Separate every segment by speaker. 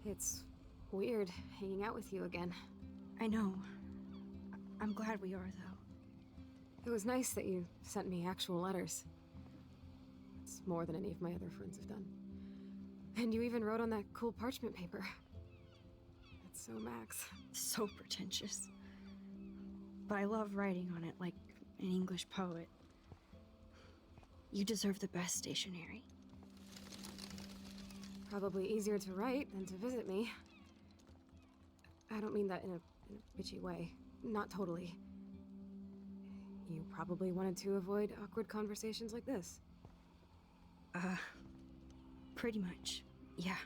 Speaker 1: It's weird hanging out with you again.
Speaker 2: I know. I'm glad we are, though.
Speaker 1: It was nice that you sent me actual letters. It's more than any of my other friends have done. And you even wrote on that cool parchment paper. That's so Max.
Speaker 2: So pretentious. But I love writing on it like an English poet. You deserve the best stationery.
Speaker 1: Probably easier to write than to visit me. I don't mean that in a bitchy way. Not totally. You probably wanted to avoid awkward conversations like this.
Speaker 2: Pretty much, yeah.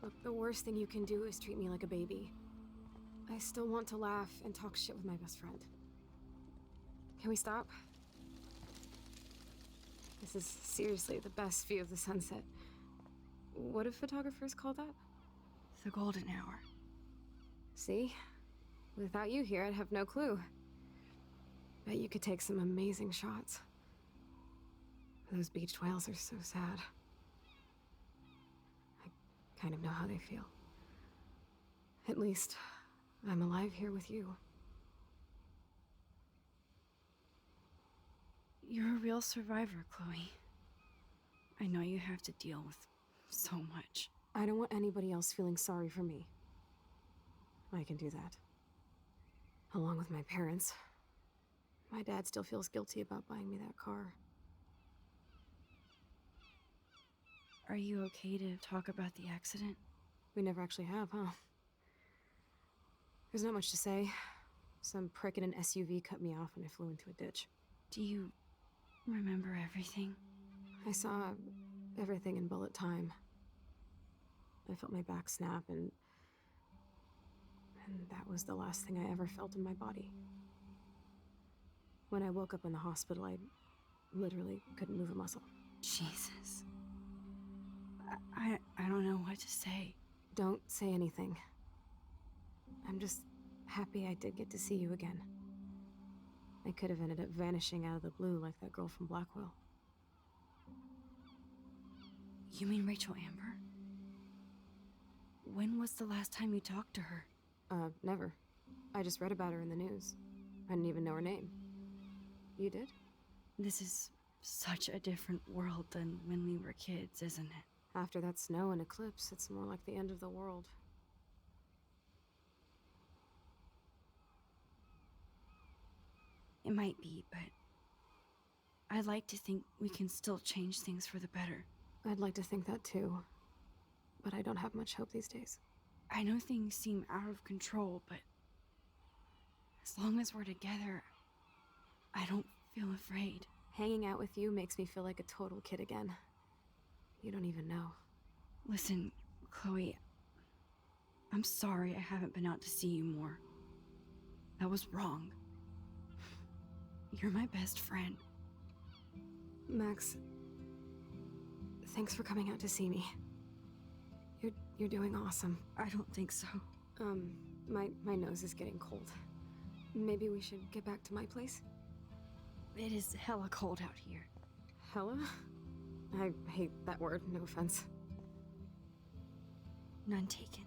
Speaker 1: Look, the worst thing you can do is treat me like a baby. I still want to laugh and talk shit with my best friend. Can we stop? This is seriously the best view of the sunset. What do photographers call that?
Speaker 2: The golden hour.
Speaker 1: See? Without you here, I'd have no clue. Bet you could take some amazing shots. Those beached whales are so sad. I kind of know how they feel. At least, I'm alive here with you.
Speaker 2: You're a real survivor, Chloe. I know you have to deal with so much.
Speaker 1: I don't want anybody else feeling sorry for me. I can do that. Along with my parents. My dad still feels guilty about buying me that car.
Speaker 2: Are you okay to talk about the accident?
Speaker 1: We never actually have, huh? There's not much to say. Some prick in an SUV cut me off and I flew into a ditch.
Speaker 2: Do you remember everything?
Speaker 1: I saw everything in bullet time. I felt my back snap and that was the last thing I ever felt in my body. When I woke up in the hospital, I literally couldn't move a muscle.
Speaker 2: Jesus. I don't know what to say.
Speaker 1: Don't say anything. I'm just happy I did get to see you again. I could have ended up vanishing out of the blue like that girl from Blackwell.
Speaker 2: You mean Rachel Amber? When was the last time you talked to her?
Speaker 1: Never. I just read about her in the news. I didn't even know her name. You did?
Speaker 2: This is such a different world than when we were kids, isn't it?
Speaker 1: After that snow and eclipse, it's more like the end of the world.
Speaker 2: It might be, but I'd like to think we can still change things for the better.
Speaker 1: I'd like to think that too, but I don't have much hope these days.
Speaker 2: I know things seem out of control, but as long as we're together, I don't feel afraid.
Speaker 1: Hanging out with you makes me feel like a total kid again. You don't even know.
Speaker 2: Listen, Chloe, I'm sorry I haven't been out to see you more. That was wrong. You're my best friend.
Speaker 1: Max, thanks for coming out to see me. You're doing awesome.
Speaker 2: I don't think so.
Speaker 1: My nose is getting cold. Maybe we should get back to my place?
Speaker 2: It is hella cold out here.
Speaker 1: Hella? I hate that word, no offense.
Speaker 2: None taken.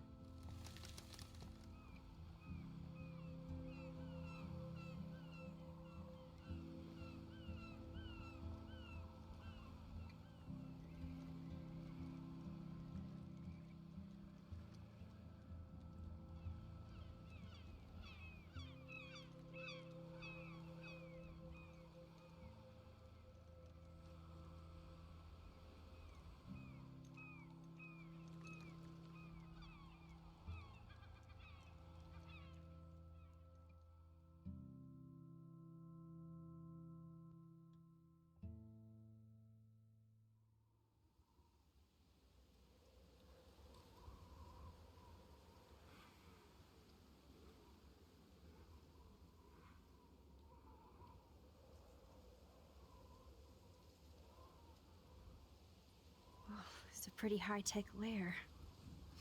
Speaker 2: It's a pretty high-tech lair.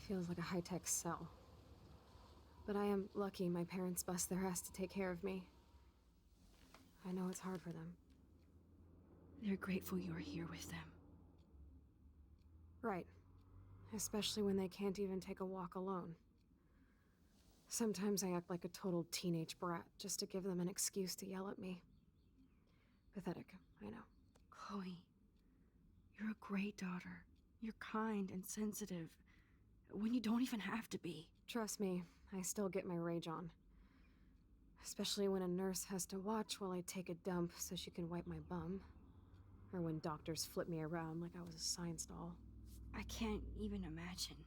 Speaker 1: Feels like a high-tech cell. But I am lucky my parents bust their ass to take care of me. I know it's hard for them.
Speaker 2: They're grateful you're here with them.
Speaker 1: Right. especially when they can't even take a walk alone. Sometimes I act like a total teenage brat just to give them an excuse to yell at me. Pathetic, I know.
Speaker 2: Chloe, you're a great daughter. You're kind and sensitive when you don't even have to be.
Speaker 1: Trust me, I still get my rage on. Especially when a nurse has to watch while I take a dump so she can wipe my bum. Or when doctors flip me around like I was a science doll.
Speaker 2: I can't even imagine.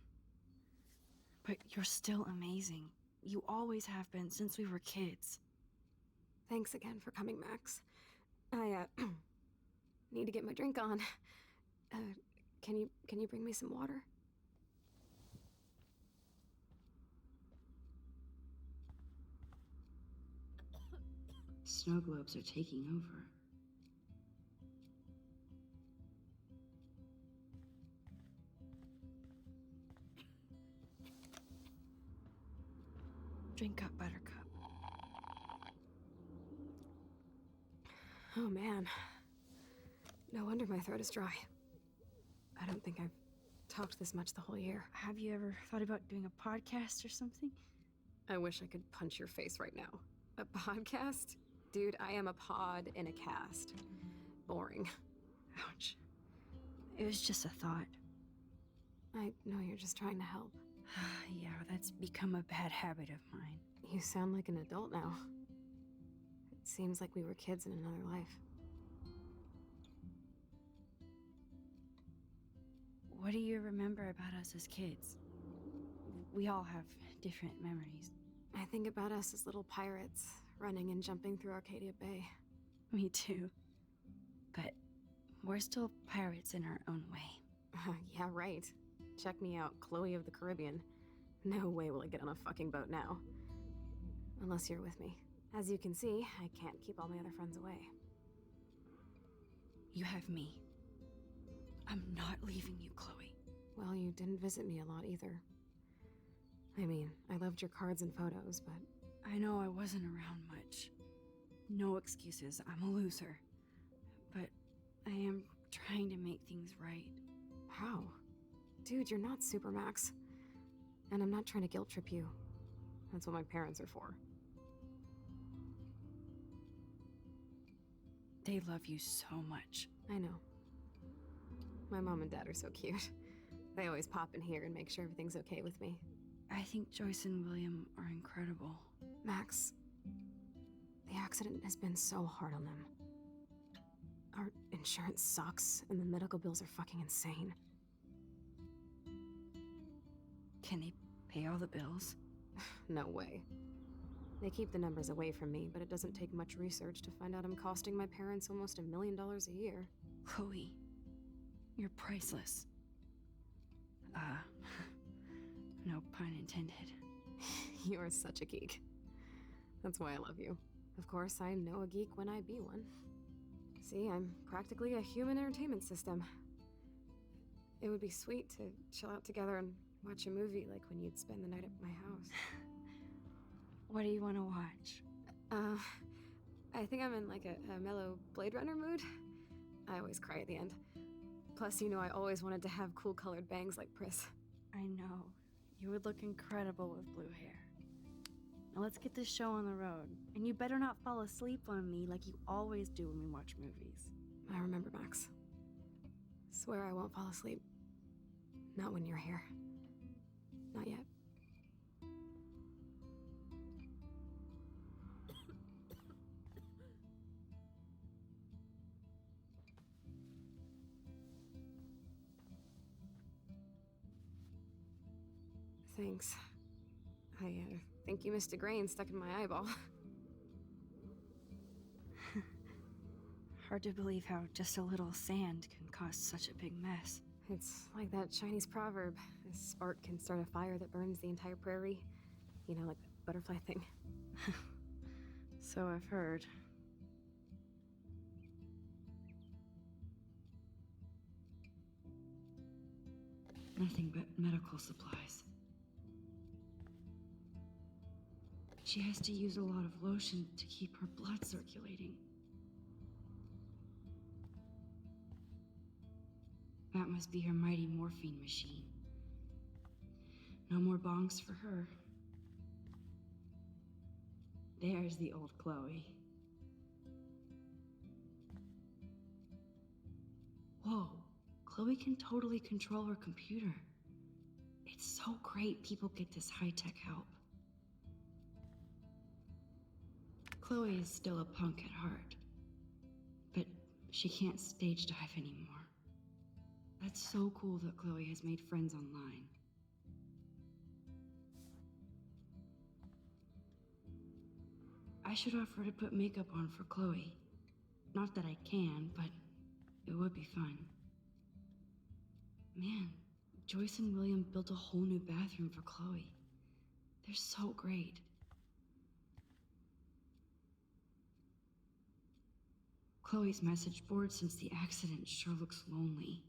Speaker 2: But you're still amazing. You always have been since we were kids.
Speaker 1: Thanks again for coming, Max. I, need to get my drink on. Can you bring me some water?
Speaker 2: Snow globes are taking over. Drink up, Buttercup.
Speaker 1: Oh man. No wonder my throat is dry. I don't think I've talked this much the whole year.
Speaker 2: Have you ever thought about doing a podcast or something?
Speaker 1: I wish I could punch your face right now. A podcast? Dude, I am a pod in a cast. Boring.
Speaker 2: Ouch. It was just a thought.
Speaker 1: I know you're just trying to help.
Speaker 2: Yeah, that's become a bad habit of mine.
Speaker 1: You sound like an adult now. It seems like we were kids in another life.
Speaker 2: What do you remember about us as kids? We all have different memories.
Speaker 1: I think about us as little pirates, running and jumping through Arcadia Bay.
Speaker 2: Me too. But we're still pirates in our own way.
Speaker 1: Yeah, right. Check me out, Chloe of the Caribbean. No way will I get on a fucking boat now. Unless you're with me. As you can see, I can't keep all my other friends away.
Speaker 2: You have me. I'm not leaving you, Chloe.
Speaker 1: Well, you didn't visit me a lot either. I mean, I loved your cards and photos, but...
Speaker 2: I know I wasn't around much. No excuses, I'm a loser. But I am trying to make things right.
Speaker 1: How? Dude, you're not Super Max. And I'm not trying to guilt trip you. That's what my parents are for.
Speaker 2: They love you so much.
Speaker 1: I know. My mom and dad are so cute. They always pop in here and make sure everything's okay with me.
Speaker 2: I think Joyce and William are incredible.
Speaker 1: Max, the accident has been so hard on them. Our insurance sucks, and the medical bills are fucking insane.
Speaker 2: Can they pay all the bills?
Speaker 1: No way. They keep the numbers away from me, but it doesn't take much research to find out I'm costing my parents almost $1 million a year.
Speaker 2: Chloe, you're priceless. No pun intended.
Speaker 1: You are such a geek. That's why I love you. Of course, I know a geek when I be one. See, I'm practically a human entertainment system. It would be sweet to chill out together and watch a movie like when you'd spend the night at my house.
Speaker 2: What do you want to watch?
Speaker 1: I think I'm in like a mellow Blade Runner mood. I always cry at the end. Plus, you know I always wanted to have cool colored bangs like Pris.
Speaker 2: I know. You would look incredible with blue hair. Now let's get this show on the road. And you better not fall asleep on me like you always do when we watch movies.
Speaker 1: I remember, Max. Swear I won't fall asleep. Not when you're here. Not yet. Thanks. I think you missed a grain stuck in my eyeball.
Speaker 2: Hard to believe how just a little sand can cause such a big mess.
Speaker 1: It's like that Chinese proverb. A spark can start a fire that burns the entire prairie. You know, like the butterfly thing.
Speaker 2: So I've heard. Nothing but medical supplies. She has to use a lot of lotion to keep her blood circulating. That must be her mighty morphine machine. No more bongs for her. There's the old Chloe. Whoa, Chloe can totally control her computer. It's so great people get this high-tech help. Chloe is still a punk at heart, but she can't stage dive anymore. That's so cool that Chloe has made friends online. I should offer to put makeup on for Chloe. Not that I can, but it would be fun. Man, Joyce and William built a whole new bathroom for Chloe. They're so great. Chloe's message board since the accident sure looks lonely.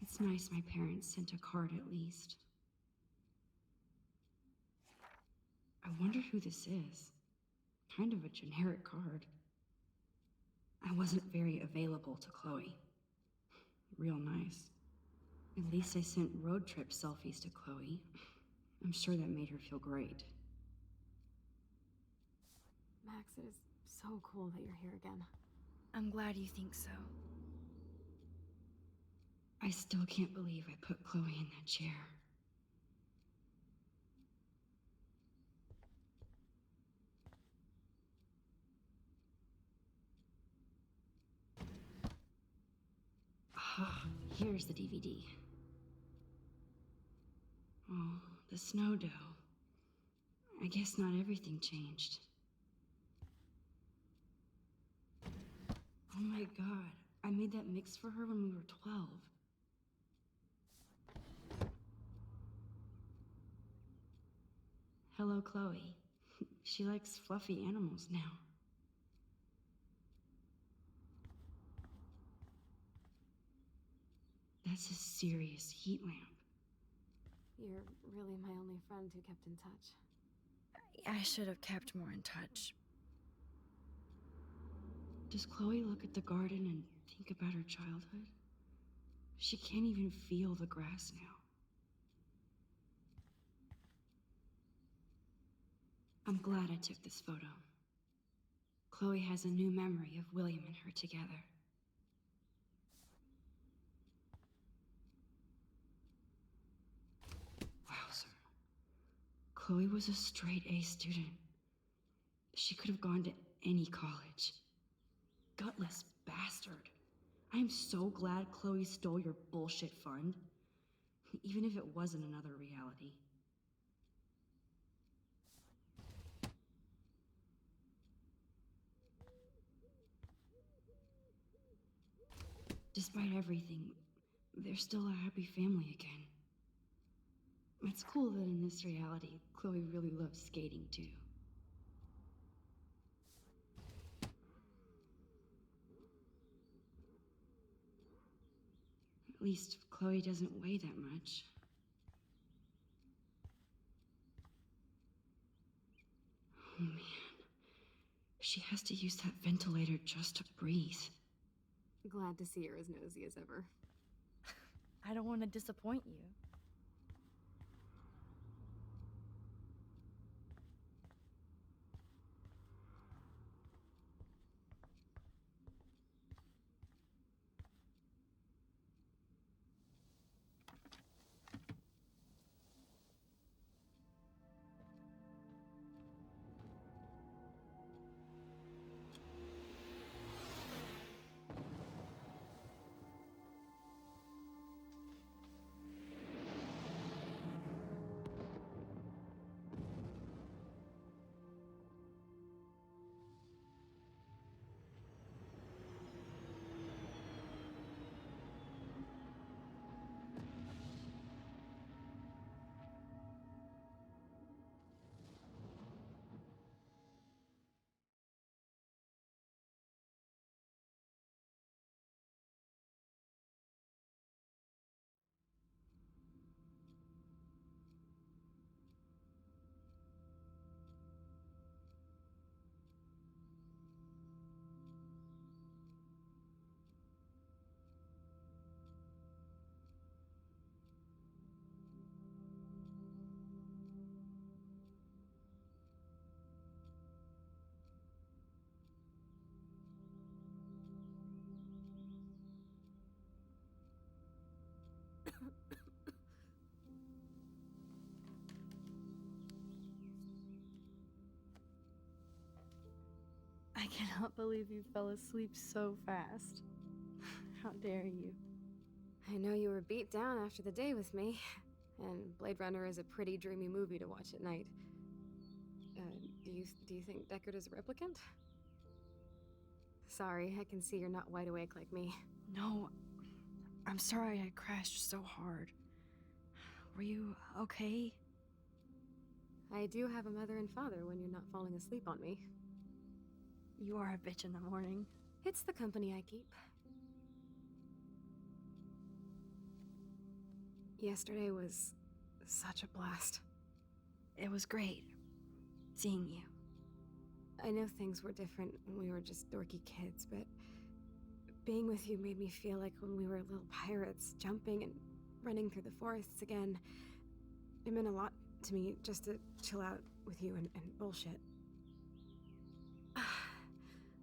Speaker 2: It's nice my parents sent a card at least. I wonder who this is. Kind of a generic card. I wasn't very available to Chloe. Real nice. At least I sent road trip selfies to Chloe. I'm sure that made her feel great.
Speaker 1: Max, it is so cool that you're here again.
Speaker 2: I'm glad you think so. I still can't believe I put Chloe in that chair. Ah, here's the DVD. Oh, the snow dough. I guess not everything changed. Oh my god, I made that mix for her when we were 12. Hello, Chloe. She likes fluffy animals now. That's a serious heat lamp.
Speaker 1: You're really my only friend who kept in touch.
Speaker 2: I should have kept more in touch. Does Chloe look at the garden and think about her childhood? She can't even feel the grass now. I'm glad I took this photo. Chloe has a new memory of William and her together. Wowzer. Chloe was a straight A student. She could have gone to any college. Gutless bastard. I am so glad Chloe stole your bullshit fund. Even if it wasn't another reality. Despite everything, they're still a happy family again. It's cool that in this reality, Chloe really loves skating too. At least Chloe doesn't weigh that much. Oh man. She has to use that ventilator just to breathe.
Speaker 1: Glad to see you're as nosy as ever.
Speaker 3: I don't want to disappoint you. I cannot believe you fell asleep so fast. How dare you?
Speaker 1: I know you were beat down after the day with me, and Blade Runner is a pretty dreamy movie to watch at night. Do you think Deckard is a replicant? Sorry, I can see you're not wide awake like me.
Speaker 2: No, I'm sorry I crashed so hard. Were you okay?
Speaker 1: I do have a mother and father when you're not falling asleep on me.
Speaker 3: You are a bitch in the morning.
Speaker 1: It's the company I keep. Yesterday was such a blast.
Speaker 2: It was great seeing you.
Speaker 1: I know things were different when we were just dorky kids, but being with you made me feel like when we were little pirates, jumping and running through the forests again. It meant a lot to me just to chill out with you and bullshit.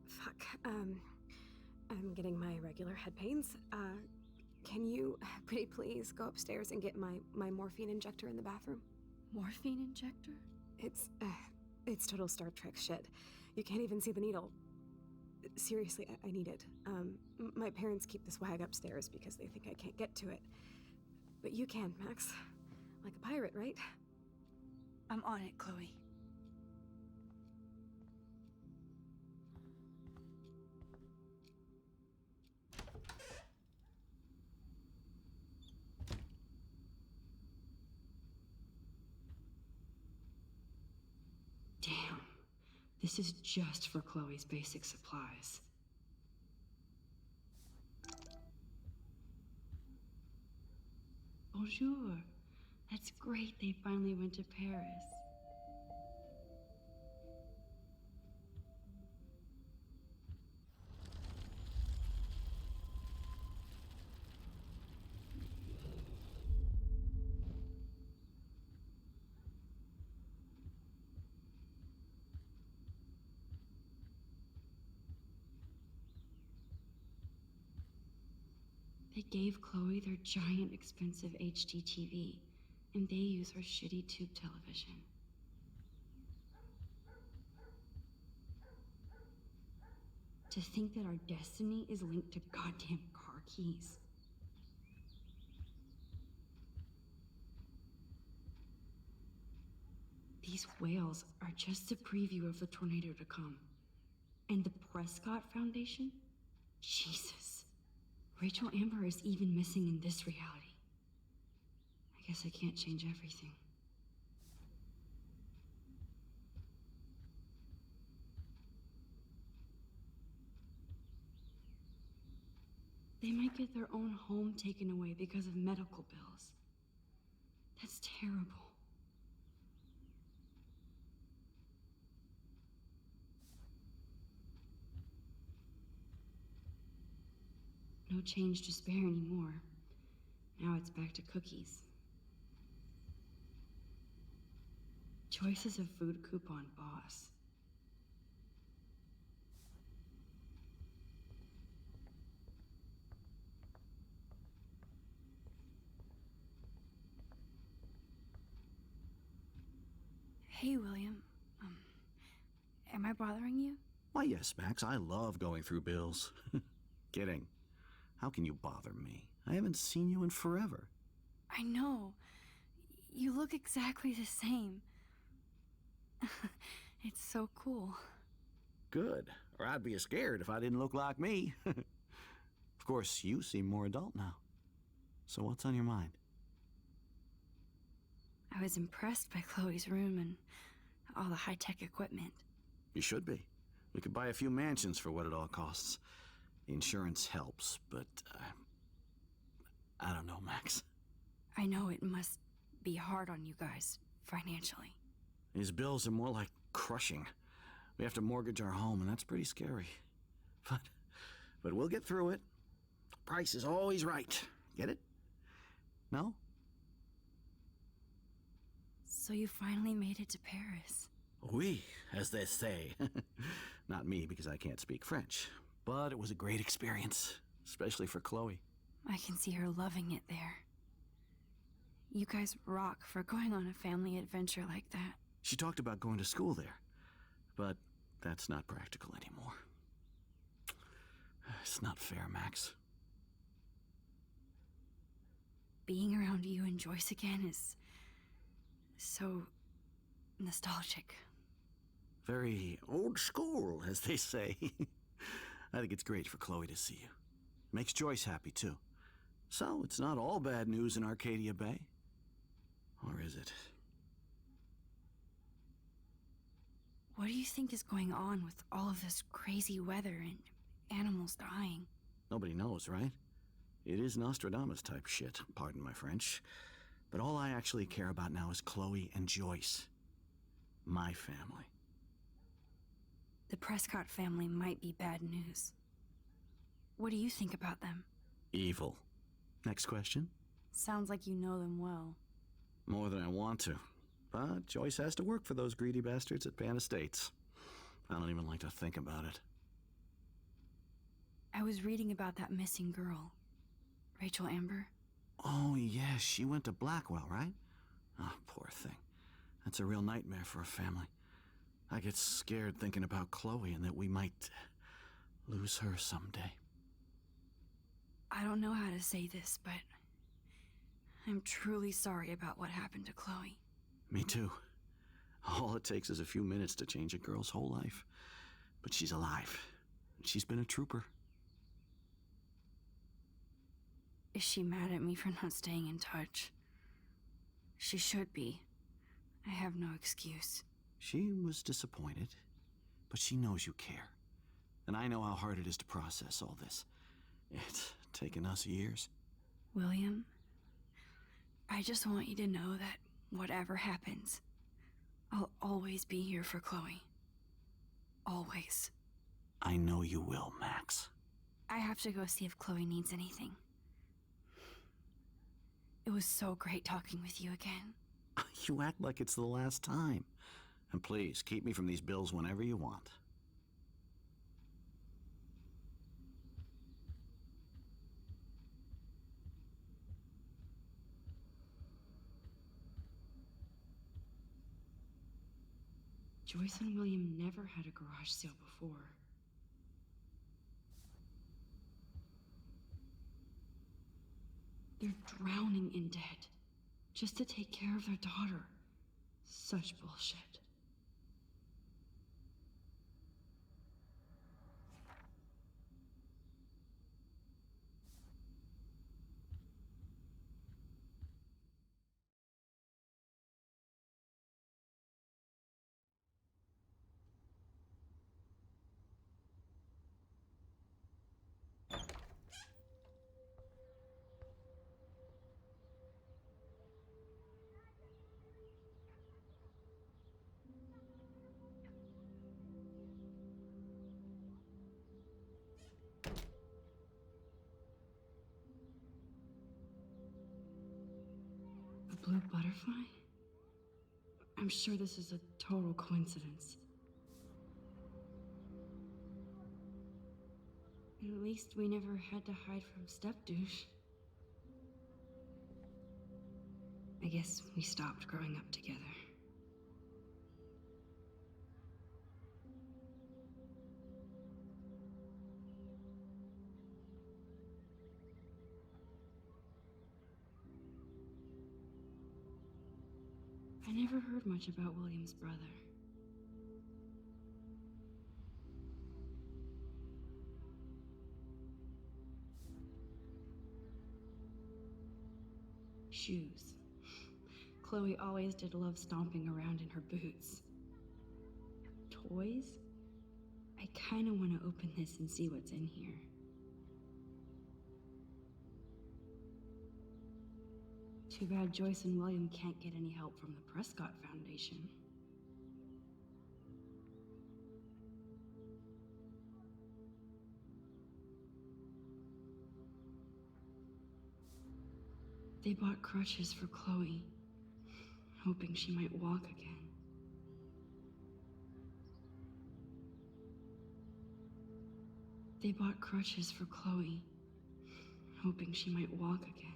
Speaker 1: Fuck, I'm getting my regular head pains. Can you, pretty please, go upstairs and get my morphine injector in the bathroom?
Speaker 3: Morphine injector?
Speaker 1: It's total Star Trek shit. You can't even see the needle. Seriously, I need it. My parents keep the swag upstairs because they think I can't get to it. But you can, Max. Like a pirate, right?
Speaker 2: I'm on it, Chloe. Damn. This is just for Chloe's basic supplies. Bonjour. That's great they finally went to Paris. They gave Chloe their giant, expensive HD TV, and they use her shitty tube television. To think that our destiny is linked to goddamn car keys. These whales are just a preview of the tornado to come. And the Prescott Foundation? Jesus. Rachel Amber is even missing in this reality. I guess I can't change everything. They might get their own home taken away because of medical bills. That's terrible. No change to spare anymore. Now it's back to cookies. Choices of food coupon boss.
Speaker 3: Hey, William. Am I bothering you?
Speaker 4: Why, yes, Max. I love going through bills. Kidding. How can you bother me? I haven't seen you in forever.
Speaker 3: I know. You look exactly the same. It's so cool.
Speaker 4: Good. Or I'd be scared if I didn't look like me. Of course, you seem more adult now. So what's on your mind?
Speaker 3: I was impressed by Chloe's room and all the high-tech equipment.
Speaker 4: You should be. We could buy a few mansions for what it all costs. The insurance helps, but I don't know, Max.
Speaker 3: I know it must be hard on you guys financially.
Speaker 4: These bills are more like crushing. We have to mortgage our home, and that's pretty scary. But we'll get through it. Price is always right. Get it? No?
Speaker 3: So you finally made it to Paris.
Speaker 4: Oui, as they say. Not me, because I can't speak French. But it was a great experience, especially for Chloe.
Speaker 3: I can see her loving it there. You guys rock for going on a family adventure like that.
Speaker 4: She talked about going to school there. But that's not practical anymore. It's not fair, Max.
Speaker 2: Being around you and Joyce again is so nostalgic.
Speaker 4: Very old school, as they say. I think it's great for Chloe to see you. Makes Joyce happy, too. So, it's not all bad news in Arcadia Bay. Or is it?
Speaker 2: What do you think is going on with all of this crazy weather and animals dying?
Speaker 4: Nobody knows, right? It is Nostradamus type shit, pardon my French. But all I actually care about now is Chloe and Joyce. My family.
Speaker 2: The Prescott family might be bad news. What do you think about them?
Speaker 4: Evil. Next question?
Speaker 3: Sounds like you know them well.
Speaker 4: More than I want to. But Joyce has to work for those greedy bastards at Pan Estates. I don't even like to think about it.
Speaker 2: I was reading about that missing girl, Rachel Amber.
Speaker 4: Oh, yeah, she went to Blackwell, right? Oh, poor thing. That's a real nightmare for a family. I get scared thinking about Chloe and that we might lose her someday.
Speaker 2: I don't know how to say this, but I'm truly sorry about what happened to Chloe.
Speaker 4: Me too. All it takes is a few minutes to change a girl's whole life. But she's alive. She's been a trooper.
Speaker 2: Is she mad at me for not staying in touch? She should be. I have no excuse.
Speaker 4: She was disappointed, but she knows you care. And I know how hard it is to process all this. It's taken us years.
Speaker 2: William, I just want you to know that whatever happens, I'll always be here for Chloe. Always.
Speaker 4: I know you will, Max.
Speaker 2: I have to go see if Chloe needs anything. It was so great talking with you again.
Speaker 4: You act like it's the last time. And please, keep me from these bills whenever you want.
Speaker 2: Joyce and William never had a garage sale before. They're drowning in debt just to take care of their daughter. Such bullshit. A blue butterfly? I'm sure this is a total coincidence. At least we never had to hide from step-douche. I guess we stopped growing up together. I never heard much about William's brother. Shoes. Chloe always did love stomping around in her boots. Toys? I kinda wanna open this and see what's in here. Too bad Joyce and William can't get any help from the Prescott Foundation. They bought crutches for Chloe, hoping she might walk again. They bought crutches for Chloe, hoping she might walk again.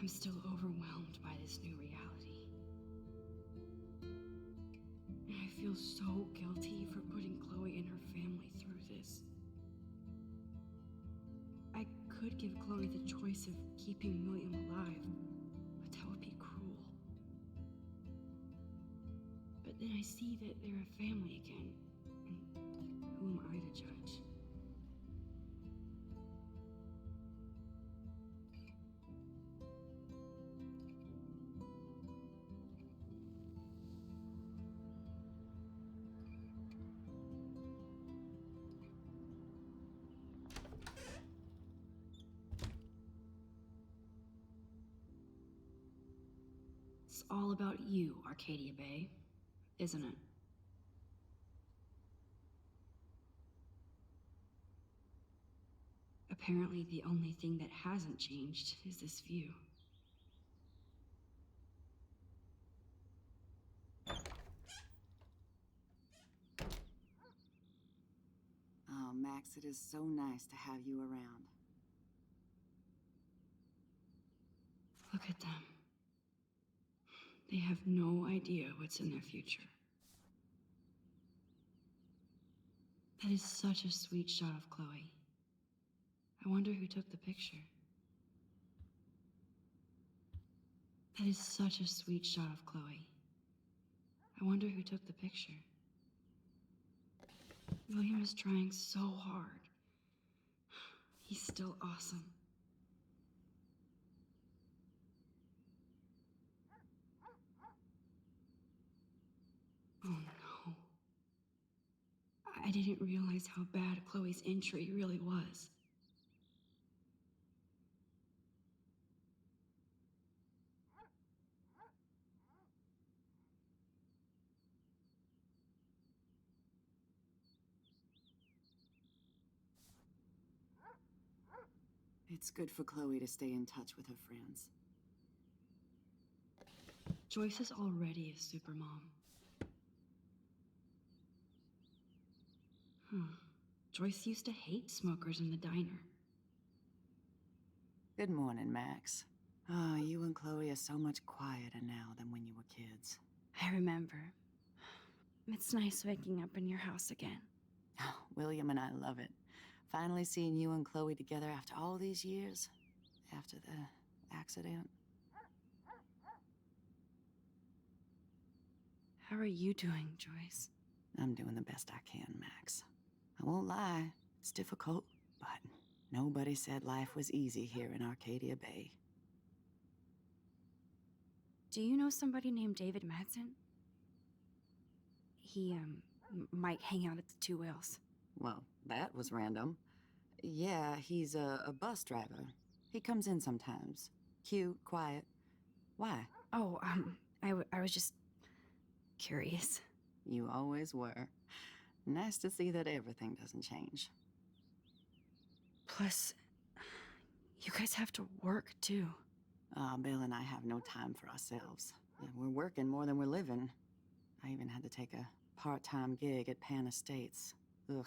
Speaker 2: I'm still overwhelmed by this new reality. And I feel so guilty for putting Chloe and her family through this. I could give Chloe the choice of keeping William alive, but that would be cruel. But then I see that they're a family again, and who am I to judge? It's all about you, Arcadia Bay, isn't it? Apparently, the only thing that hasn't changed is this view.
Speaker 5: Oh, Max, it is so nice to have you around.
Speaker 2: Look at them. They have no idea what's in their future. That is such a sweet shot of Chloe. I wonder who took the picture. That is such a sweet shot of Chloe. I wonder who took the picture. William is trying so hard. He's still awesome. Oh no. I didn't realize how bad Chloe's injury really was.
Speaker 5: It's good for Chloe to stay in touch with her friends.
Speaker 2: Joyce is already a supermom. Joyce used to hate smokers in the diner.
Speaker 5: Good morning, Max. Oh, you and Chloe are so much quieter now than when you were kids.
Speaker 3: I remember. It's nice waking up in your house again.
Speaker 5: Oh, William and I love it. Finally seeing you and Chloe together after all these years. After the accident.
Speaker 3: How are you doing, Joyce?
Speaker 5: I'm doing the best I can, Max. I won't lie, it's difficult, but nobody said life was easy here in Arcadia Bay.
Speaker 3: Do you know somebody named David Madsen? He, might hang out at the Two Whales.
Speaker 5: Well, that was random. Yeah, he's a bus driver. He comes in sometimes. Cute, quiet. Why?
Speaker 3: Oh, I was just curious.
Speaker 5: You always were. Nice to see that everything doesn't change.
Speaker 3: Plus, you guys have to work, too.
Speaker 5: Bill and I have no time for ourselves. We're working more than we're living. I even had to take a part-time gig at Pan Estates. Ugh.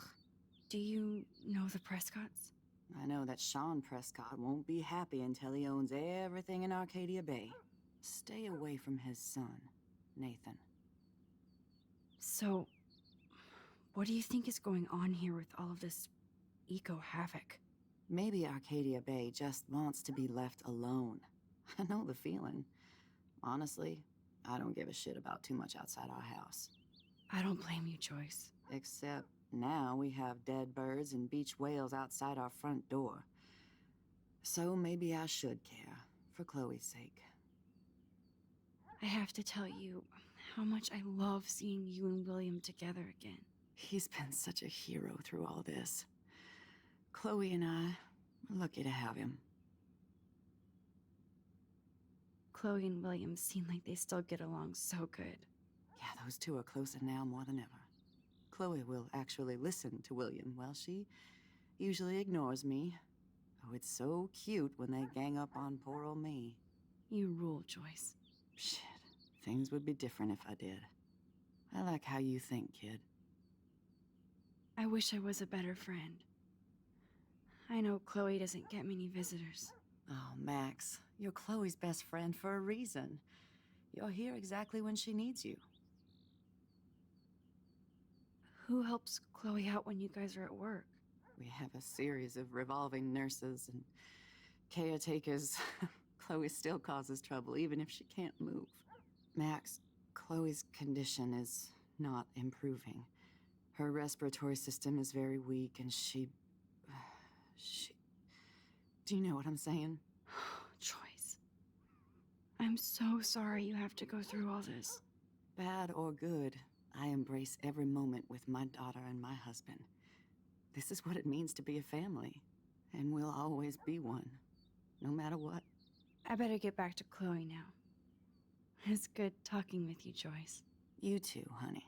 Speaker 3: Do you know the Prescotts?
Speaker 5: I know that Sean Prescott won't be happy until he owns everything in Arcadia Bay. Stay away from his son, Nathan.
Speaker 3: So, what do you think is going on here with all of this eco-havoc?
Speaker 5: Maybe Arcadia Bay just wants to be left alone. I know the feeling. Honestly, I don't give a shit about too much outside our house.
Speaker 3: I don't blame you, Joyce.
Speaker 5: Except now we have dead birds and beach whales outside our front door. So maybe I should care, for Chloe's sake.
Speaker 3: I have to tell you how much I love seeing you and William together again.
Speaker 5: He's been such a hero through all this. Chloe and I are lucky to have him.
Speaker 3: Chloe and William seem like they still get along so good.
Speaker 5: Yeah, those two are closer now more than ever. Chloe will actually listen to William, while she usually ignores me. Oh, it's so cute when they gang up on poor old me.
Speaker 3: You rule, Joyce.
Speaker 5: Shit, things would be different if I did. I like how you think, kid.
Speaker 3: I wish I was a better friend. I know Chloe doesn't get many visitors.
Speaker 5: Oh, Max, you're Chloe's best friend for a reason. You're here exactly when she needs you.
Speaker 3: Who helps Chloe out when you guys are at work?
Speaker 5: We have a series of revolving nurses and caretakers. Chloe still causes trouble, even if she can't move. Max, Chloe's condition is not improving. Her respiratory system is very weak, and she... Do you know what I'm saying?
Speaker 3: Joyce. I'm so sorry you have to go through all this.
Speaker 5: Bad or good, I embrace every moment with my daughter and my husband. This is what it means to be a family, and we'll always be one, no matter what.
Speaker 3: I better get back to Chloe now. It's good talking with you, Joyce.
Speaker 5: You too, honey.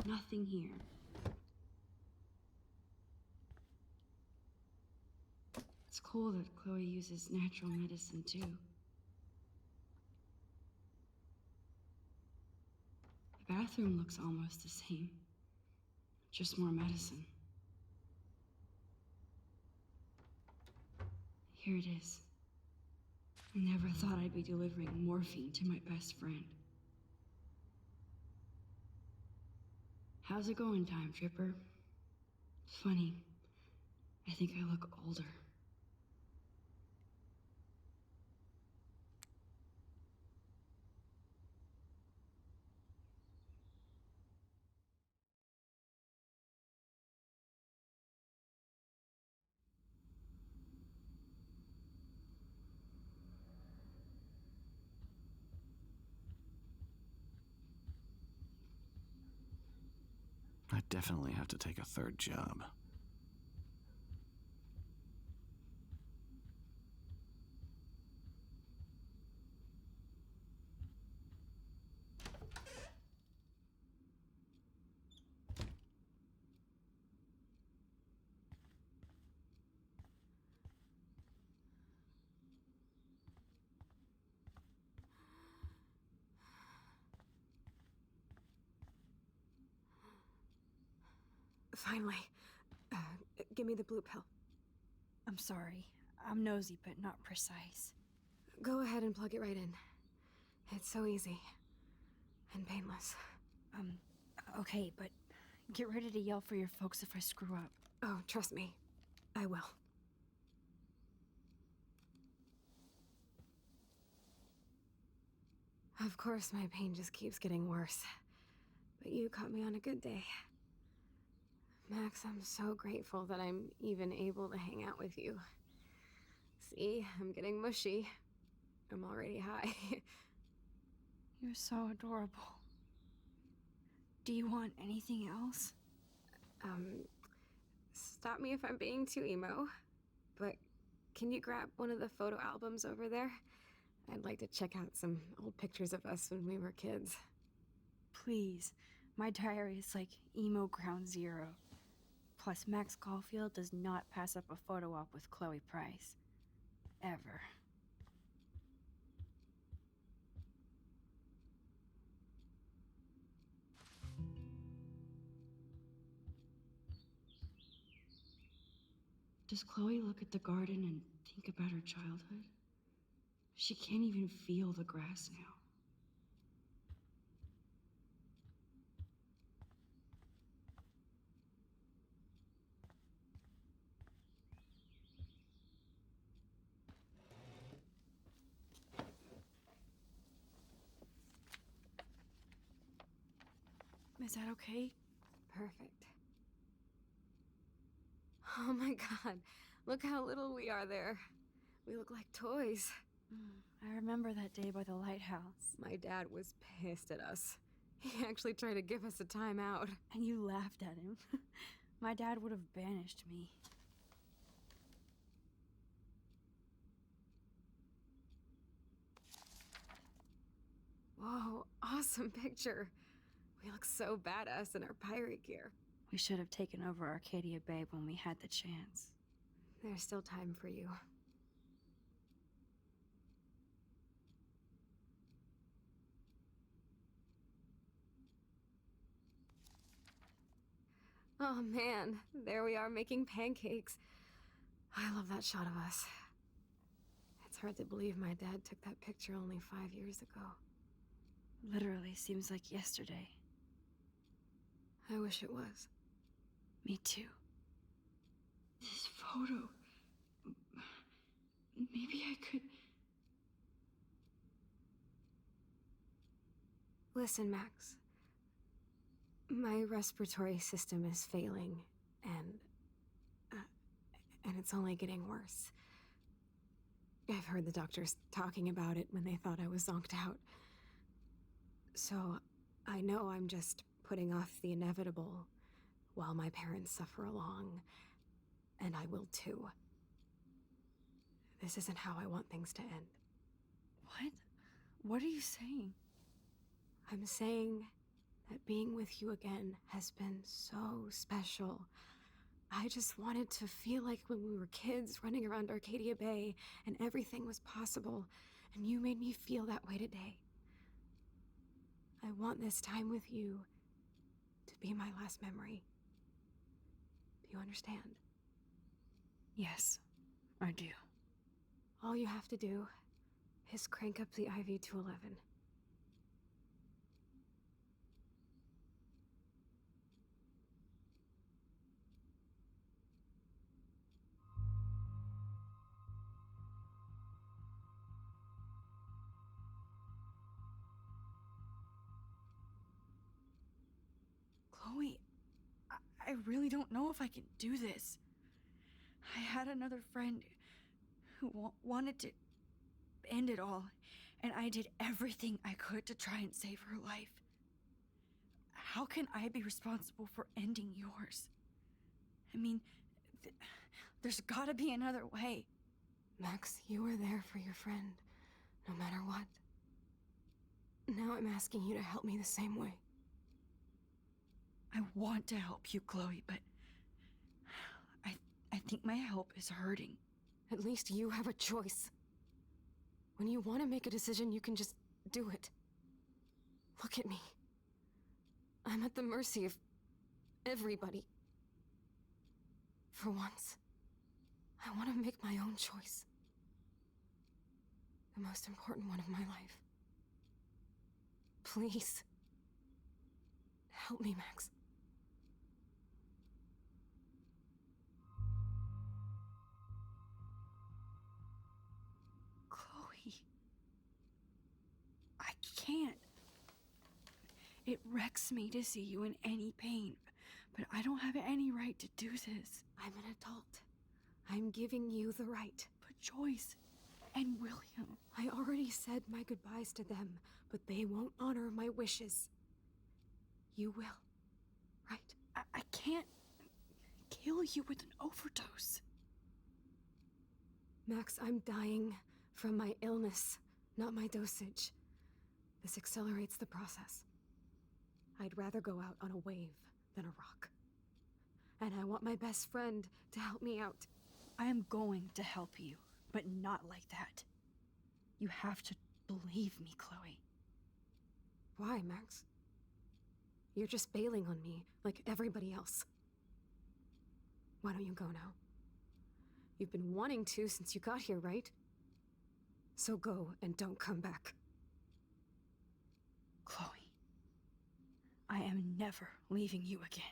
Speaker 3: Nothing here. It's cool that Chloe uses natural medicine too. The bathroom looks almost the same. Just more medicine. Here it is. I never thought I'd be delivering morphine to my best friend. How's it going, Time Tripper? It's funny. I think I look older.
Speaker 4: I definitely have to take a third job.
Speaker 1: Finally. Give me the blue pill.
Speaker 3: I'm sorry. I'm nosy, but not precise.
Speaker 1: Go ahead and plug it right in. It's so easy. And painless.
Speaker 3: Okay, but get ready to yell for your folks if I screw up.
Speaker 1: Oh, trust me. I will. Of course, my pain just keeps getting worse. But you caught me on a good day. Max, I'm so grateful that I'm even able to hang out with you. See, I'm getting mushy. I'm already high.
Speaker 3: You're so adorable. Do you want anything else?
Speaker 1: Stop me if I'm being too emo, but can you grab one of the photo albums over there? I'd like to check out some old pictures of us when we were kids.
Speaker 3: Please. My diary is like emo ground zero. Plus, Max Caulfield does not pass up a photo op with Chloe Price. Ever. Does Chloe look at the garden and think about her childhood? She can't even feel the grass now. Is that okay?
Speaker 1: Perfect. Oh my god, look how little we are there. We look like toys.
Speaker 3: I remember that day by the lighthouse.
Speaker 1: My dad was pissed at us. He actually tried to give us a timeout.
Speaker 3: And you laughed at him. My dad would have banished me.
Speaker 1: Whoa, awesome picture. We look so badass in our pirate gear.
Speaker 3: We should have taken over Arcadia Bay when we had the chance.
Speaker 1: There's still time for you. Oh man, there we are making pancakes. I love that shot of us. It's hard to believe my dad took that picture only 5 years ago.
Speaker 3: Literally seems like yesterday.
Speaker 1: I wish it was.
Speaker 3: Me too.
Speaker 2: This photo. Maybe I could.
Speaker 1: Listen, Max. My respiratory system is failing, and it's only getting worse. I've heard the doctors talking about it when they thought I was zonked out. So, I know I'm just putting off the inevitable while my parents suffer along, and I will too. This isn't how I want things to end.
Speaker 3: What? What are you saying?
Speaker 1: I'm saying that being with you again has been so special. I just wanted to feel like when we were kids running around Arcadia Bay and everything was possible, and you made me feel that way today. I want this time with you to be my last memory. Do you understand?
Speaker 3: Yes, I do.
Speaker 1: All you have to do is crank up the IV to 11.
Speaker 3: Chloe, I really don't know if I can do this. I had another friend who wanted to end it all, and I did everything I could to try and save her life. How can I be responsible for ending yours? I mean, there's gotta be another way.
Speaker 1: Max, you were there for your friend, no matter what. Now I'm asking you to help me the same way.
Speaker 3: I want to help you, Chloe, but I think my help is hurting.
Speaker 1: At least you have a choice. When you want to make a decision, you can just do it. Look at me. I'm at the mercy of everybody. For once, I want to make my own choice. The most important one of my life. Please. Help me, Max.
Speaker 3: Chloe. I can't. It wrecks me to see you in any pain, but I don't have any right to do this.
Speaker 1: I'm an adult. I'm giving you the right.
Speaker 3: But Joyce and William.
Speaker 1: I already said my goodbyes to them, but they won't honor my wishes. You will, right?
Speaker 3: I can't kill you with an overdose.
Speaker 1: Max, I'm dying from my illness, not my dosage. This accelerates the process. I'd rather go out on a wave than a rock. And I want my best friend to help me out.
Speaker 3: I am going to help you, but not like that. You have to believe me, Chloe.
Speaker 1: Why, Max? You're just bailing on me, like everybody else. Why don't you go now? You've been wanting to since you got here, right? So go and don't come back.
Speaker 3: Chloe, I am never leaving you again.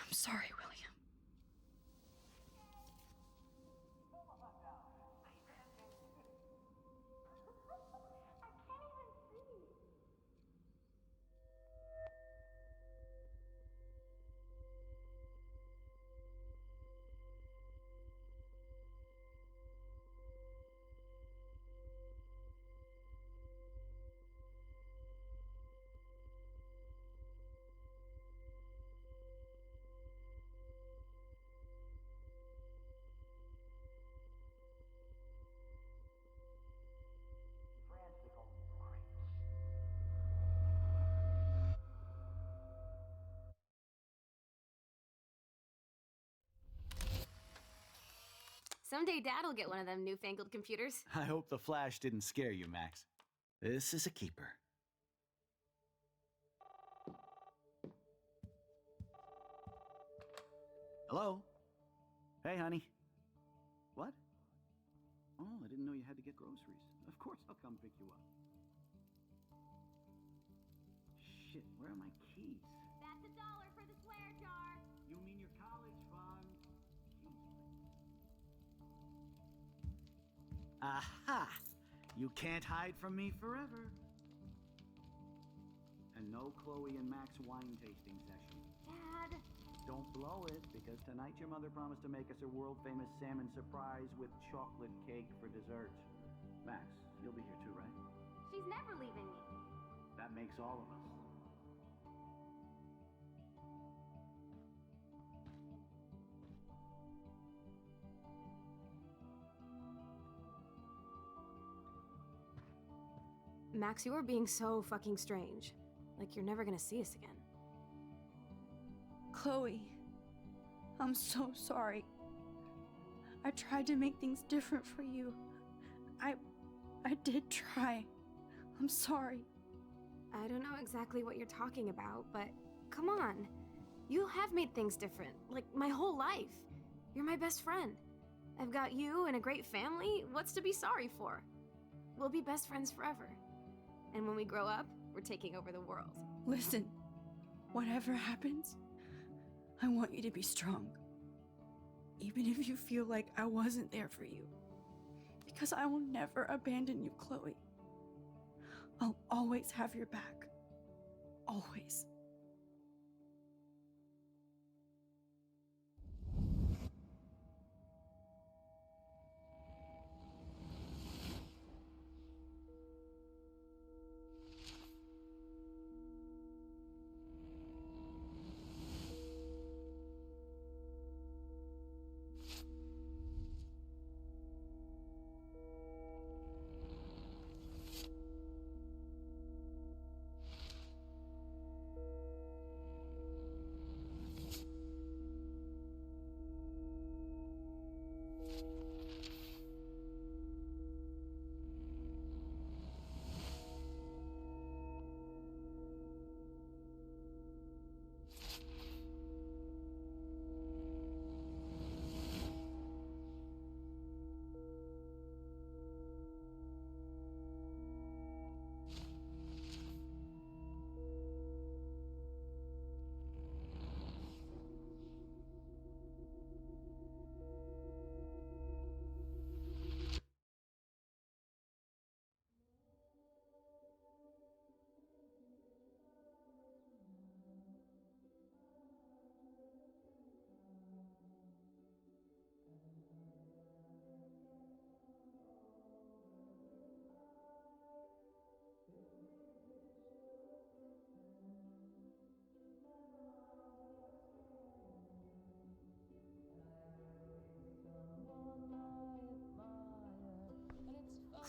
Speaker 3: I'm sorry, William.
Speaker 1: Someday Dad'll get one of them newfangled computers.
Speaker 6: I hope the flash didn't scare you, Max.
Speaker 4: This is a keeper. Hello? Hey, honey. What? Oh, I didn't know you had to get groceries. Of course I'll come pick you up. Shit, where are my keys?
Speaker 1: That's $1 for the swear jar.
Speaker 4: You mean your college fund? Aha! You can't hide from me forever. And no Chloe and Max wine tasting session.
Speaker 1: Dad.
Speaker 4: Don't blow it, because tonight your mother promised to make us a world-famous salmon surprise with chocolate cake for dessert. Max, you'll be here too, right?
Speaker 1: She's never leaving me.
Speaker 4: That makes all of us.
Speaker 1: Max, you are being so fucking strange. Like you're never gonna see us again.
Speaker 3: Chloe, I'm so sorry. I tried to make things different for you. I did try. I'm sorry.
Speaker 1: I don't know exactly what you're talking about, but come on. You have made things different, like my whole life. You're my best friend. I've got you and a great family. What's to be sorry for? We'll be best friends forever. And when we grow up, we're taking over the world.
Speaker 3: Listen, whatever happens, I want you to be strong. Even if you feel like I wasn't there for you. Because I will never abandon you, Chloe. I'll always have your back. Always.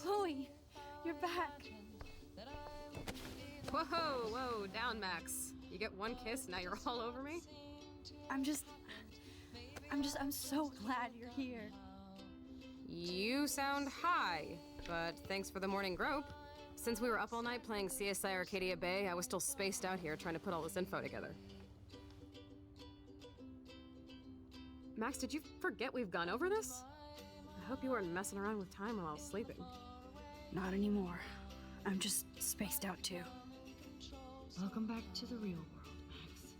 Speaker 3: Chloe, you're back.
Speaker 1: Whoa, whoa, down, Max. You get one kiss, now you're all over me?
Speaker 3: I'm so glad you're here.
Speaker 1: You sound high, but thanks for the morning grope. Since we were up all night playing CSI Arcadia Bay, I was still spaced out here trying to put all this info together. Max, did you forget we've gone over this? I hope you weren't messing around with time while I was sleeping.
Speaker 3: Not anymore. I'm just spaced out too.
Speaker 2: Welcome back to the real world, Max.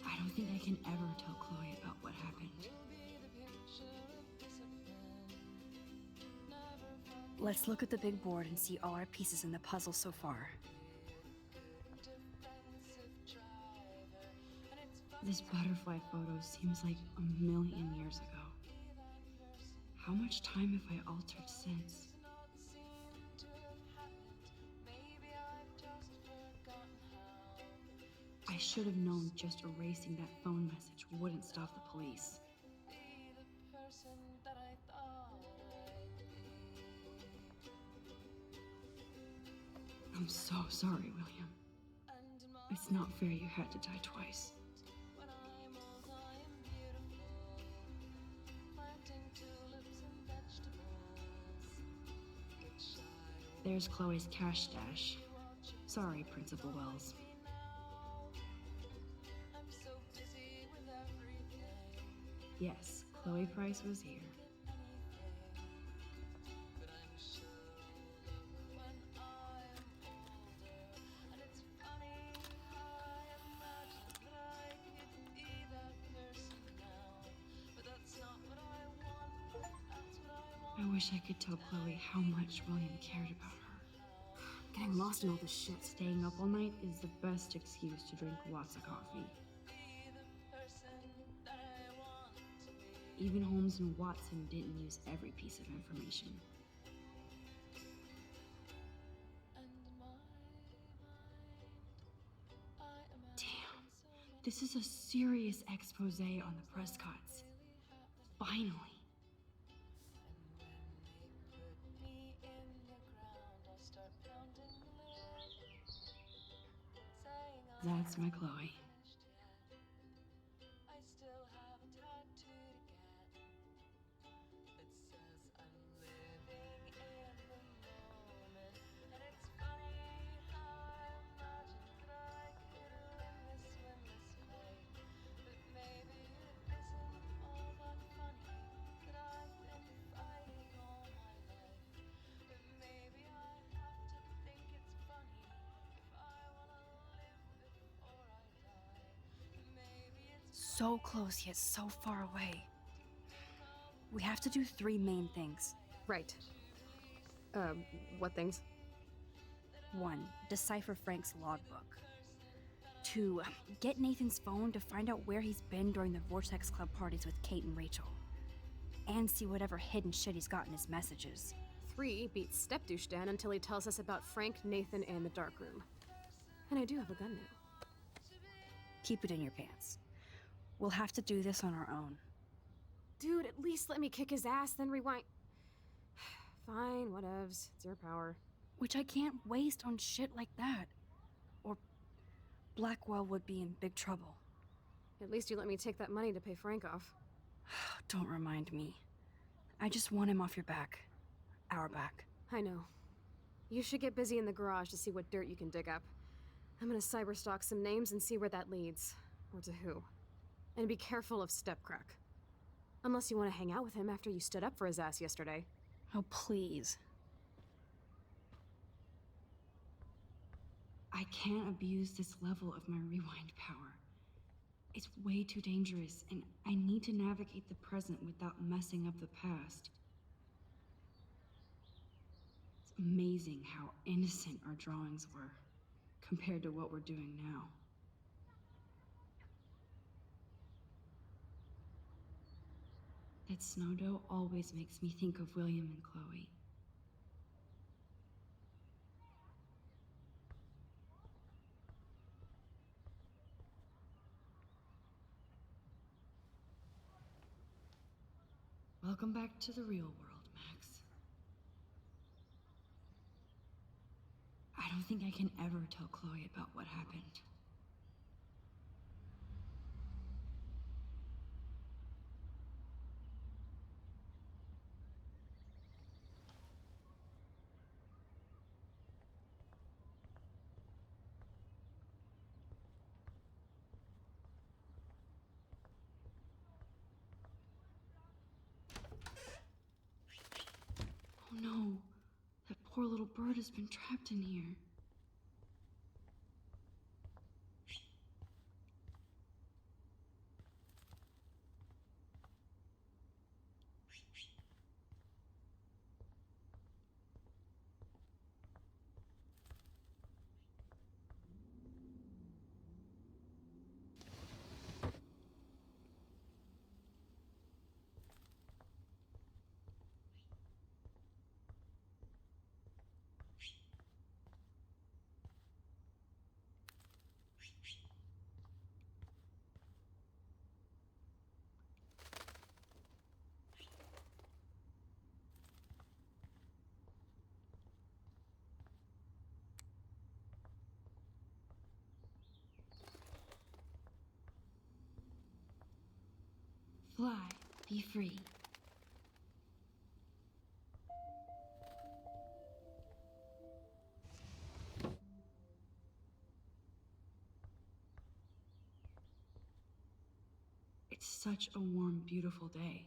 Speaker 2: I don't think I can ever tell Chloe about what happened.
Speaker 3: Let's look at the big board and see all our pieces in the puzzle so far.
Speaker 2: This butterfly photo seems like 1,000,000 years ago. How much time have I altered since? I should have known just erasing that phone message wouldn't stop the police. I'm so sorry, William. It's not fair you had to die twice. There's Chloe's cash stash. Sorry, Principal Wells. Yes, Chloe Price was here. I wish I could tell Chloe how much William cared about her.
Speaker 1: Getting lost in all this shit.
Speaker 2: Staying up all night is the best excuse to drink lots of coffee. Even Holmes and Watson didn't use every piece of information. Damn, this is a serious expose on the Prescotts. Finally. That's my Chloe.
Speaker 3: So close yet so far away. We have to do 3 main things.
Speaker 1: Right. What things?
Speaker 3: 1, decipher Frank's logbook. 2, get Nathan's phone to find out where he's been during the Vortex Club parties with Kate and Rachel. And see whatever hidden shit he's got in his messages.
Speaker 1: 3, beat Stepdouche Dan until he tells us about Frank, Nathan, and the dark room. And I do have a gun now.
Speaker 3: Keep it in your pants. We'll have to do this on our own.
Speaker 1: Dude, at least let me kick his ass, then rewind. Fine, whatevs. It's your power.
Speaker 3: Which I can't waste on shit like that. Or Blackwell would be in big trouble.
Speaker 1: At least you let me take that money to pay Frank off.
Speaker 3: Don't remind me. I just want him off your back. Our back.
Speaker 1: I know. You should get busy in the garage to see what dirt you can dig up. I'm gonna cyberstalk some names and see where that leads. Or to who. And be careful of Stepcrack. Unless you want to hang out with him after you stood up for his ass yesterday.
Speaker 3: Oh, please.
Speaker 2: I can't abuse this level of my rewind power. It's way too dangerous, and I need to navigate the present without messing up the past. It's amazing how innocent our drawings were, compared to what we're doing now. That snow dough always makes me think of William and Chloe. Welcome back to the real world, Max. I don't think I can ever tell Chloe about what happened. Oh no, that poor little bird has been trapped in here. Fly, be free. It's such a warm, beautiful day.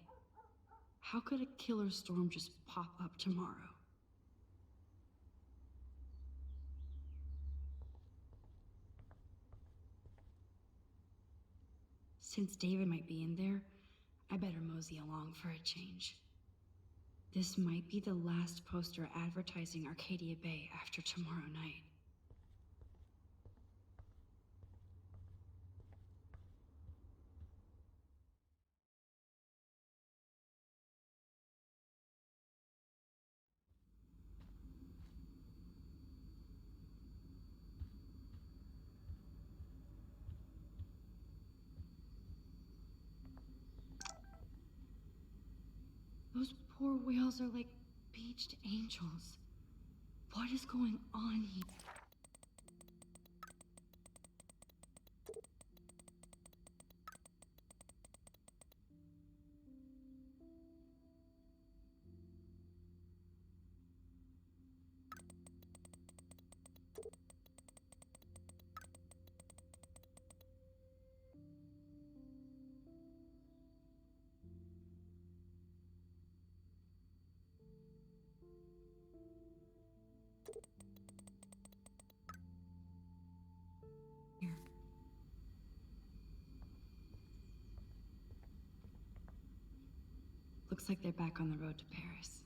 Speaker 2: How could a killer storm just pop up tomorrow? Since David might be in there, I better mosey along for a change. This might be the last poster advertising Arcadia Bay after tomorrow night. Those poor whales are like beached angels. What is going on here? Looks like they're back on the road to Paris.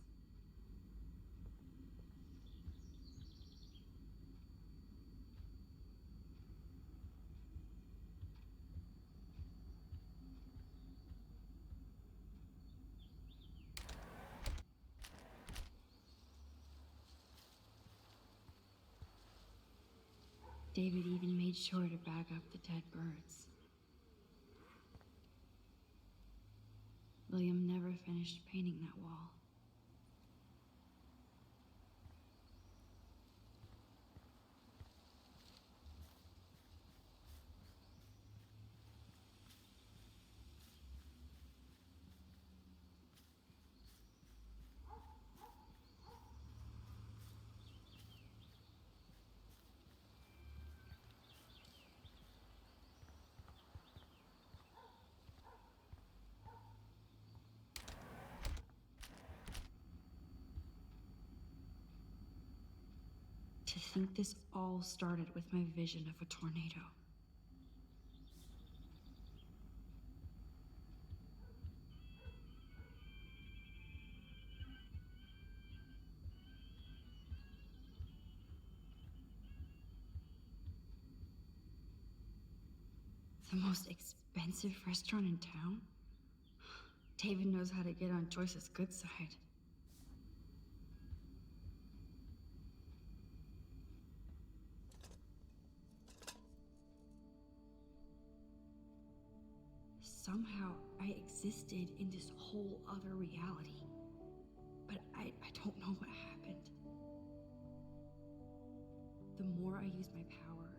Speaker 2: David even made sure to bag up the dead birds. William never finished painting that wall. To think this all started with my vision of a tornado. The most expensive restaurant in town? David knows how to get on Joyce's good side. Somehow, I existed in this whole other reality. But I don't know what happened. The more I use my power,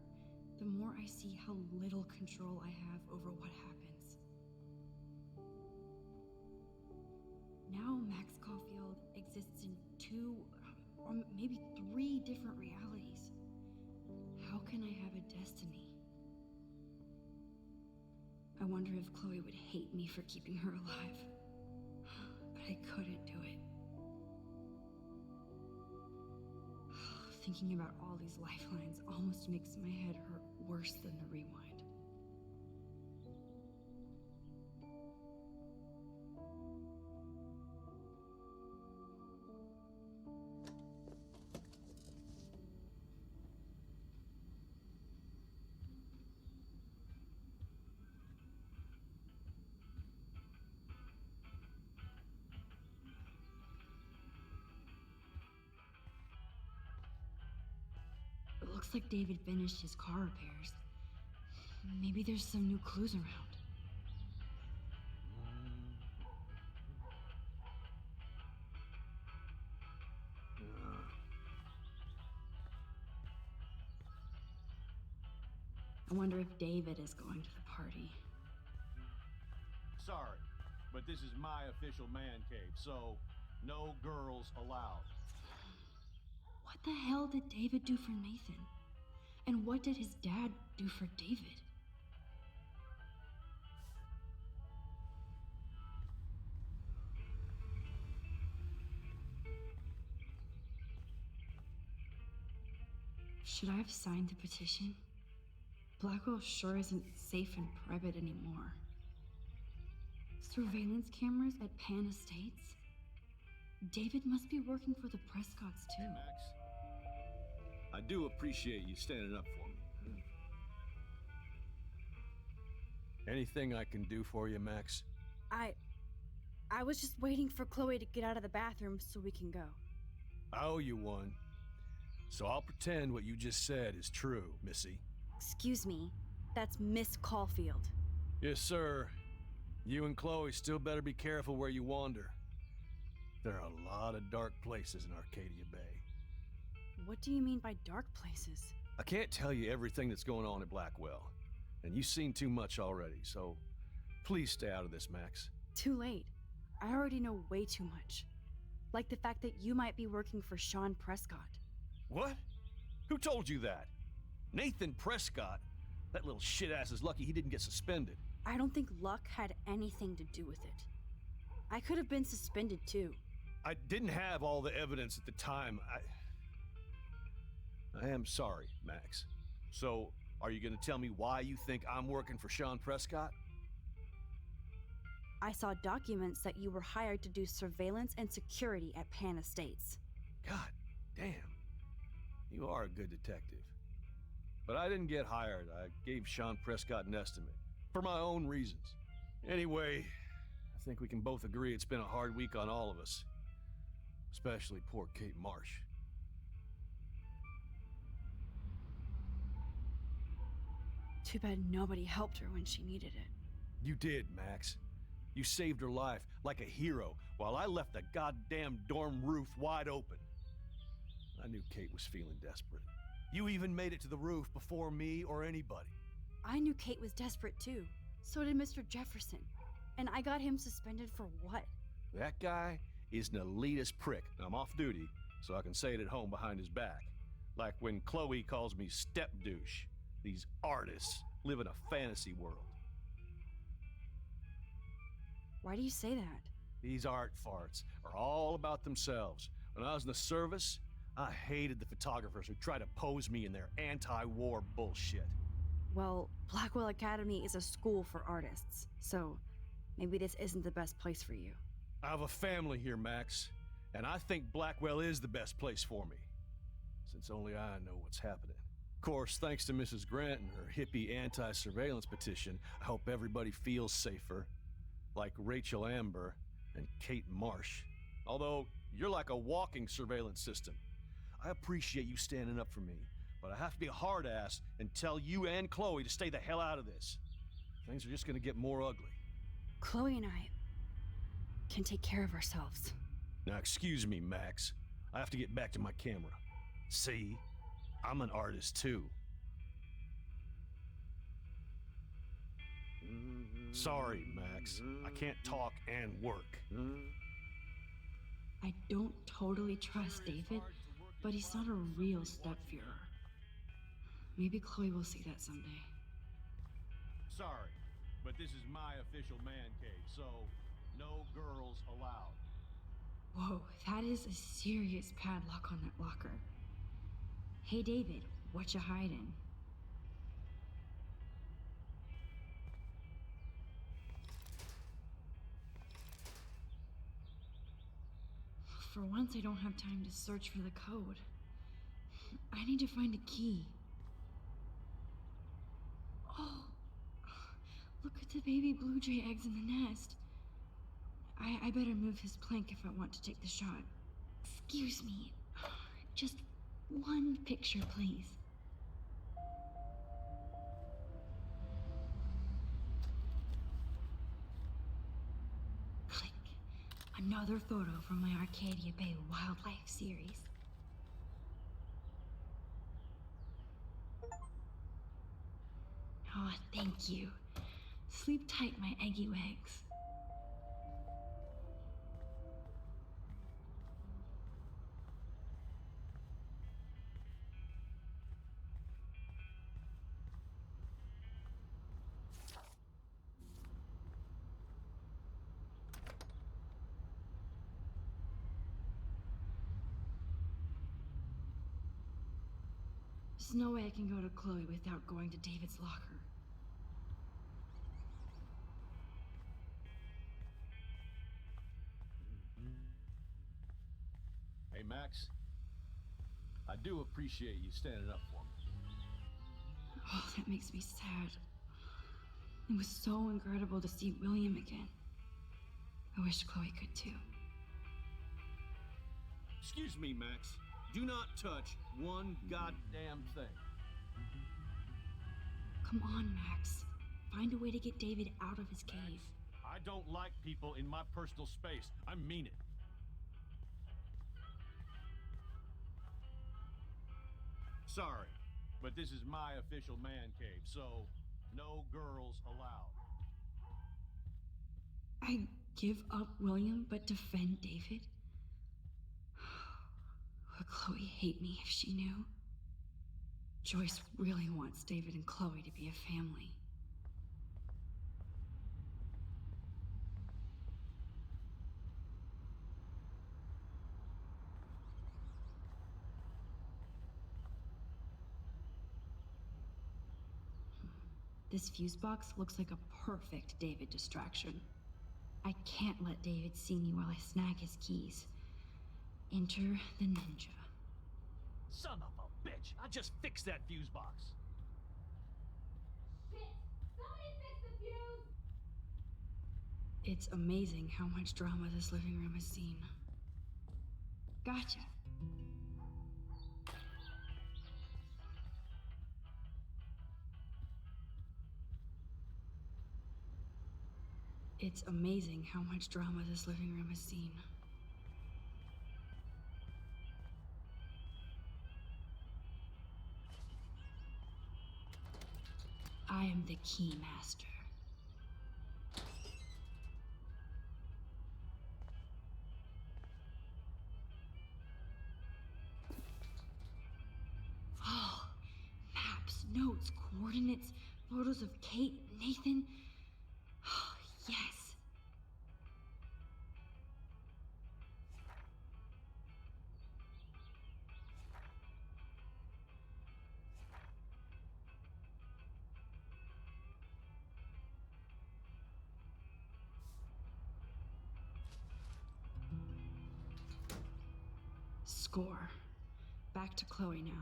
Speaker 2: the more I see how little control I have over what happens. Now Max Caulfield exists in 2, or maybe 3 different realities. How can I have a destiny? I wonder if Chloe would hate me for keeping her alive. But I couldn't do it. Thinking about all these lifelines almost makes my head hurt worse than the rewind. It looks like David finished his car repairs. Maybe there's some new clues around. I wonder if David is going to the party.
Speaker 7: Sorry, but this is my official man cave, so no girls allowed.
Speaker 2: What the hell did David do for Nathan? And what did his dad do for David? Should I have signed the petition? Blackwell sure isn't safe and private anymore. Surveillance cameras at Pan Estates? David must be working for the Prescotts too.
Speaker 7: Max, I do appreciate you standing up for me. Anything I can do for you, Max?
Speaker 3: I was just waiting for Chloe to get out of the bathroom so we can go.
Speaker 7: I owe you one. So I'll pretend what you just said is true, Missy.
Speaker 3: Excuse me, that's Miss Caulfield.
Speaker 7: Yes, sir. You and Chloe still better be careful where you wander. There are a lot of dark places in Arcadia Bay.
Speaker 3: What do you mean by dark places?
Speaker 7: I can't tell you everything that's going on at Blackwell, and you've seen too much already, so please stay out of this, Max.
Speaker 3: Too late. I already know way too much. Like the fact that you might be working for Sean Prescott.
Speaker 7: What? Who told you that? Nathan Prescott? That little shit-ass is lucky he didn't get suspended.
Speaker 3: I don't think luck had anything to do with it. I could have been suspended too.
Speaker 7: I didn't have all the evidence at the time. I am sorry, Max. So, are you gonna tell me why you think I'm working for Sean Prescott?
Speaker 3: I saw documents that you were hired to do surveillance and security at Pan Estates.
Speaker 7: God damn. You are a good detective. But I didn't get hired. I gave Sean Prescott an estimate. For my own reasons. Anyway, I think we can both agree it's been a hard week on all of us. Especially poor Kate Marsh.
Speaker 3: Too bad nobody helped her when she needed it.
Speaker 7: You did, Max. You saved her life like a hero while I left the goddamn dorm roof wide open. I knew Kate was feeling desperate. You even made it to the roof before me or anybody.
Speaker 3: I knew Kate was desperate too. So did Mr. Jefferson. And I got him suspended for what?
Speaker 7: That guy is an elitist prick, and I'm off duty, so I can say it at home behind his back. Like when Chloe calls me step douche. These artists live in a fantasy world.
Speaker 3: Why do you say that?
Speaker 7: These art farts are all about themselves. When I was in the service, I hated the photographers who try to pose me in their anti-war bullshit.
Speaker 3: Well, Blackwell Academy is a school for artists, so maybe this isn't the best place for you.
Speaker 7: I have a family here, Max, and I think Blackwell is the best place for me, since only I know what's happening. Of course, thanks to Mrs. Grant and her hippie anti-surveillance petition, I hope everybody feels safer, like Rachel Amber and Kate Marsh. Although, you're like a walking surveillance system. I appreciate you standing up for me, but I have to be a hard ass and tell you and Chloe to stay the hell out of this. Things are just gonna get more ugly.
Speaker 3: Chloe and I can take care of ourselves.
Speaker 7: Now, excuse me, Max. I have to get back to my camera. See? I'm an artist, too. Sorry, Max. I can't talk and work.
Speaker 2: I don't totally trust David, but he's not a real stepfuhrer. Maybe Chloe will see that someday.
Speaker 7: Sorry, but this is my official man cave, so no girls allowed.
Speaker 2: Whoa, that is a serious padlock on that locker. Hey David, what you hiding? For once, I don't have time to search for the code. I need to find a key. Oh, look at the baby blue jay eggs in the nest. I better move his plank if I want to take the shot. Excuse me. Just one picture, please. Click. Another photo from my Arcadia Bay wildlife series. Oh, thank you. Sleep tight, my eggy wags. There's no way I can go to Chloe without going to David's locker.
Speaker 7: Hey, Max. I do appreciate you standing up for me.
Speaker 2: Oh, that makes me sad. It was so incredible to see William again. I wish Chloe could too.
Speaker 7: Excuse me, Max. Do not touch one goddamn thing.
Speaker 2: Come on, Max. Find a way to get David out of his cave.
Speaker 7: I don't like people in my personal space. I mean it. Sorry, but this is my official man cave, so no girls allowed.
Speaker 2: I give up William but defend David? Would Chloe hate me if she knew? Joyce really wants David and Chloe to be a family. This fuse box looks like a perfect David distraction. I can't let David see me while I snag his keys. Enter the ninja.
Speaker 7: Son of a bitch! I just fixed that fuse box.
Speaker 8: Shit! Somebody fix the fuse!
Speaker 2: It's amazing how much drama this living room has seen. Gotcha. It's amazing how much drama this living room has seen. I am the key master. Oh, maps, notes, coordinates, photos of Kate, Nathan. Oh, yes. Score. Back to Chloe now.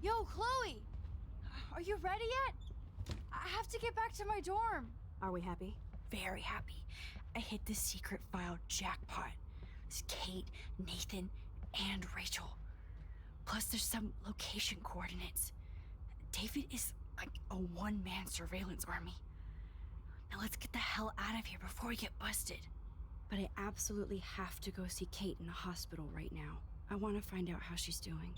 Speaker 3: Yo, Chloe! Are you ready yet? I have to get back to my dorm.
Speaker 1: Are we happy?
Speaker 3: Very happy. I hit the secret file jackpot. It's Kate, Nathan, and Rachel. Plus there's some location coordinates. David is like a one-man surveillance army. Now let's get the hell out of here before we get busted.
Speaker 2: But I absolutely have to go see Kate in the hospital right now. I want to find out how she's doing.